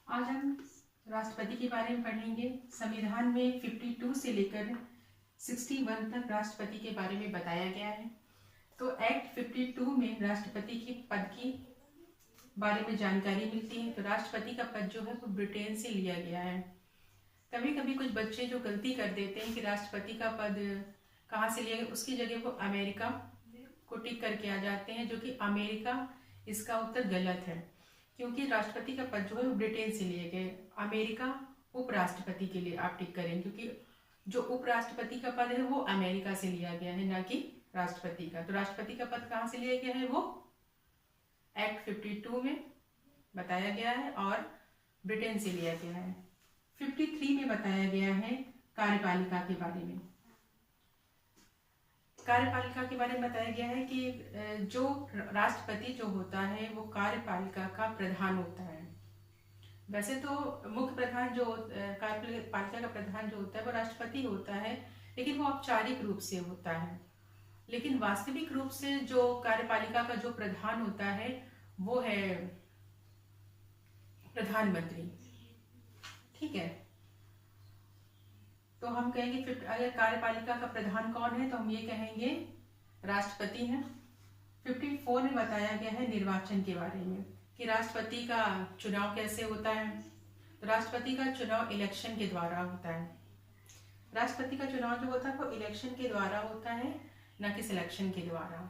आज हम राष्ट्रपति के बारे में पढ़ेंगे। संविधान में 52 से लेकर 61 तक राष्ट्रपति के बारे में बताया गया है। तो एक्ट 52 में राष्ट्रपति के पद की बारे में जानकारी मिलती है। तो राष्ट्रपति का पद जो है वो ब्रिटेन से लिया गया है। कभी कभी कुछ बच्चे जो गलती कर देते हैं कि राष्ट्रपति का पद कहाँ से लिया गया, उसकी जगह वो अमेरिका को टिक करके आ जाते हैं, जो कि अमेरिका इसका उत्तर गलत है, क्योंकि राष्ट्रपति का पद जो है वो ब्रिटेन से लिए गए। अमेरिका उपराष्ट्रपति के लिए आप टिक करें, क्योंकि जो उपराष्ट्रपति का पद है वो अमेरिका से लिया गया है, ना कि राष्ट्रपति का। तो राष्ट्रपति का पद कहाँ से लिया गया है, वो एक्ट 52 में बताया गया है और ब्रिटेन से लिया गया है। 53 में बताया गया है कार्यपालिका के बारे में। कार्यपालिका के बारे में बताया गया है कि जो राष्ट्रपति जो होता है वो कार्यपालिका का प्रधान होता है। वैसे तो मुख्य प्रधान जो कार्यपालिका का प्रधान जो होता है वो राष्ट्रपति होता है, लेकिन वो औपचारिक रूप से होता है। लेकिन वास्तविक रूप से जो कार्यपालिका का जो प्रधान होता है वो है प्रधानमंत्री। ठीक है, तो हम कहेंगे अगर कार्यपालिका का प्रधान कौन है तो हम ये कहेंगे राष्ट्रपति है। 54 में बताया गया है निर्वाचन के बारे में कि राष्ट्रपति का चुनाव कैसे होता है। तो राष्ट्रपति का चुनाव इलेक्शन के द्वारा होता है। राष्ट्रपति का चुनाव जो होता है वो इलेक्शन के द्वारा होता है, न कि सिलेक्शन के द्वारा।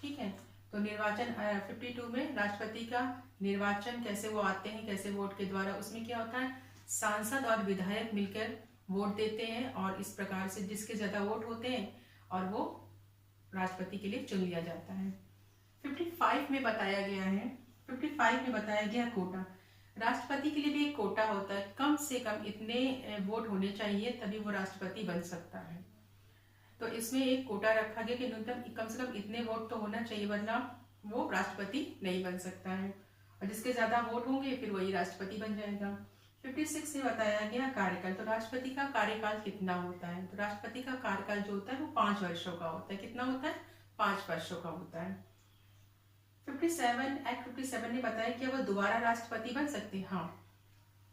ठीक है, तो निर्वाचन 52 में राष्ट्रपति का निर्वाचन कैसे वो आते हैं, कैसे वोट के द्वारा। उसमें क्या होता है, सांसद और विधायक मिलकर वोट देते हैं और इस प्रकार से जिसके ज्यादा वोट होते हैं और वो राष्ट्रपति के लिए चुन लिया जाता है। 55 में बताया गया है, 55 में बताया गया कोटा। राष्ट्रपति के लिए भी एक कोटा होता है, कम से कम इतने वोट होने चाहिए तभी वो राष्ट्रपति बन सकता है। तो इसमें एक कोटा रखा गया कि न्यूनतम कम से कम इतने वोट तो होना चाहिए, वरना वो राष्ट्रपति नहीं बन सकता है। और जिसके ज्यादा वोट होंगे फिर वही राष्ट्रपति बन जाएगा। 56 में बताया गया कार्यकाल। तो राष्ट्रपति का कार्यकाल कितना होता है, तो राष्ट्रपति का कार्यकाल जो होता है वो 5 वर्षों का होता है। कितना होता है, 5 वर्षों का होता है। 57 एक्ट 57 ने बताया कि वो दोबारा राष्ट्रपति बन सकते हैं, हाँ,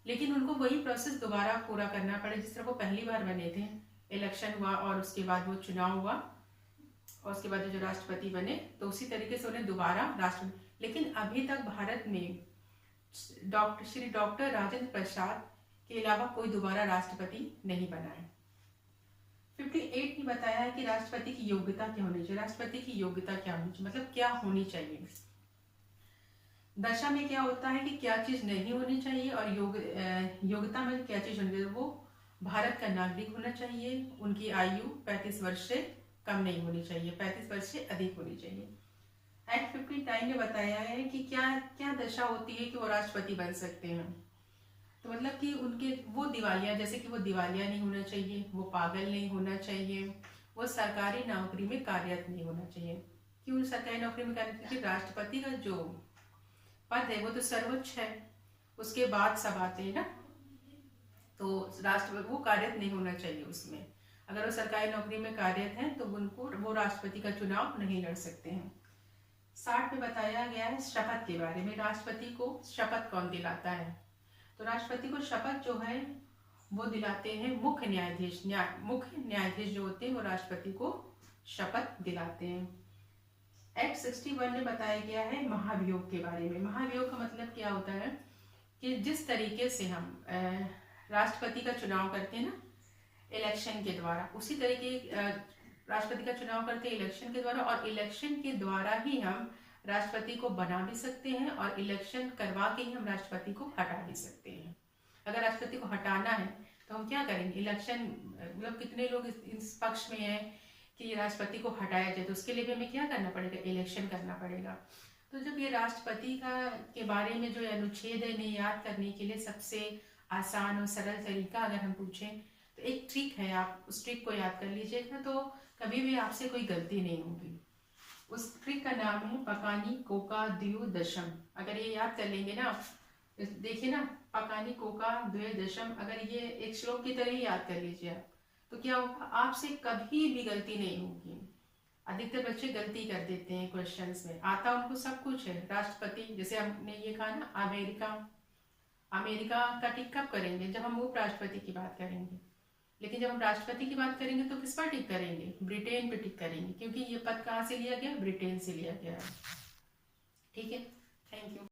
लेकिन उनको वही प्रोसेस दोबारा पूरा करना पड़े जिस तरह वो पहली बार बने थे। इलेक्शन हुआ और उसके बाद वो चुनाव हुआ और उसके बाद जो राष्ट्रपति बने, तो उसी तरीके से उन्हें दोबारा राष्ट्रपति। लेकिन अभी तक भारत में श्री डॉक्टर राजेंद्र प्रसाद के अलावा कोई दोबारा राष्ट्रपति नहीं बना है। 58 ने बताया है कि राष्ट्रपति की योग्यता क्या होनी चाहिए। राष्ट्रपति की योग्यता क्या होनी चाहिए, मतलब क्या होनी चाहिए। दशा में क्या होता है कि क्या चीज नहीं होनी चाहिए, और योग्यता में क्या चीज होनी चाहिए। वो भारत का नागरिक होना चाहिए, उनकी आयु 35 वर्ष से कम नहीं होनी चाहिए, 35 वर्ष से अधिक होनी चाहिए। एक्ट 59 ने बताया है कि क्या क्या दशा होती है कि वो राष्ट्रपति बन सकते हैं। तो मतलब कि उनके वो दिवालिया, जैसे कि वो दिवालिया नहीं होना चाहिए, वो पागल नहीं होना चाहिए, वो सरकारी नौकरी में कार्यरत नहीं होना चाहिए। क्यों सरकारी नौकरी में कार्यरत, क्योंकि राष्ट्रपति का जो पद है वो तो सर्वोच्च है, उसके बाद सब आते हैं ना। तो वो कार्यरत नहीं होना चाहिए उसमें। अगर वो सरकारी नौकरी में कार्यरत हैं तो उनको वो राष्ट्रपति का चुनाव नहीं लड़ सकते हैं। 60 में बताया गया है शपथ के बारे में। राष्ट्रपति को शपथ कौन दिलाता है, तो राष्ट्रपति को शपथ जो है वो दिलाते हैं मुख्य न्यायाधीश। मुख्य न्यायाधीश जो होते हैं वो राष्ट्रपति को शपथ दिलाते हैं। एक्ट 61 में बताया गया है महाभियोग के बारे में। महाभियोग का मतलब क्या होता है कि जिस तरीके से हम राष्ट्रपति का चुनाव करते हैं ना इलेक्शन के द्वारा, उसी तरीके राष्ट्रपति का चुनाव करते हैं इलेक्शन के द्वारा, और इलेक्शन के द्वारा ही हम राष्ट्रपति को बना भी सकते हैं और इलेक्शन करवा के ही हम राष्ट्रपति को हटा भी सकते हैं। अगर राष्ट्रपति को हटाना है तो हम क्या करेंगे, इलेक्शन, मतलब कितने लोग इस पक्ष में हैं कि राष्ट्रपति को हटाया जाए, तो उसके लिए भी हमें क्या करना पड़ेगा, इलेक्शन करना पड़ेगा। तो जब ये राष्ट्रपति के बारे में जो अनुच्छेद है इन्हें याद करने के लिए सबसे आसान और सरल तरीका अगर हम पूछें तो एक ट्रिक है, आप उस ट्रिक को याद कर लीजिएगा तो कभी भी आपसे कोई गलती नहीं होगी। उस ट्रिक का नाम है पकानी कोका द्वयो दशम। अगर ये याद कर लेंगे ना, देखिए ना, पकानी कोका द्वयो दशम, अगर ये एक श्लोक की तरह ही याद कर लीजिए आप, तो क्या होगा, आपसे कभी भी गलती नहीं होगी। अधिकतर बच्चे गलती कर देते हैं क्वेश्चंस में, आता उनको सब कुछ है। राष्ट्रपति, जैसे हमने ये कहा ना, अमेरिका अमेरिका का टिक कब करेंगे? जब हम उपराष्ट्रपति की बात करेंगे। लेकिन जब हम राष्ट्रपति की बात करेंगे तो किस पर टिक करेंगे? ब्रिटेन पे टिक करेंगे, क्योंकि ये पद कहाँ से लिया गया? ब्रिटेन से लिया गया है। ठीक है, थैंक यू।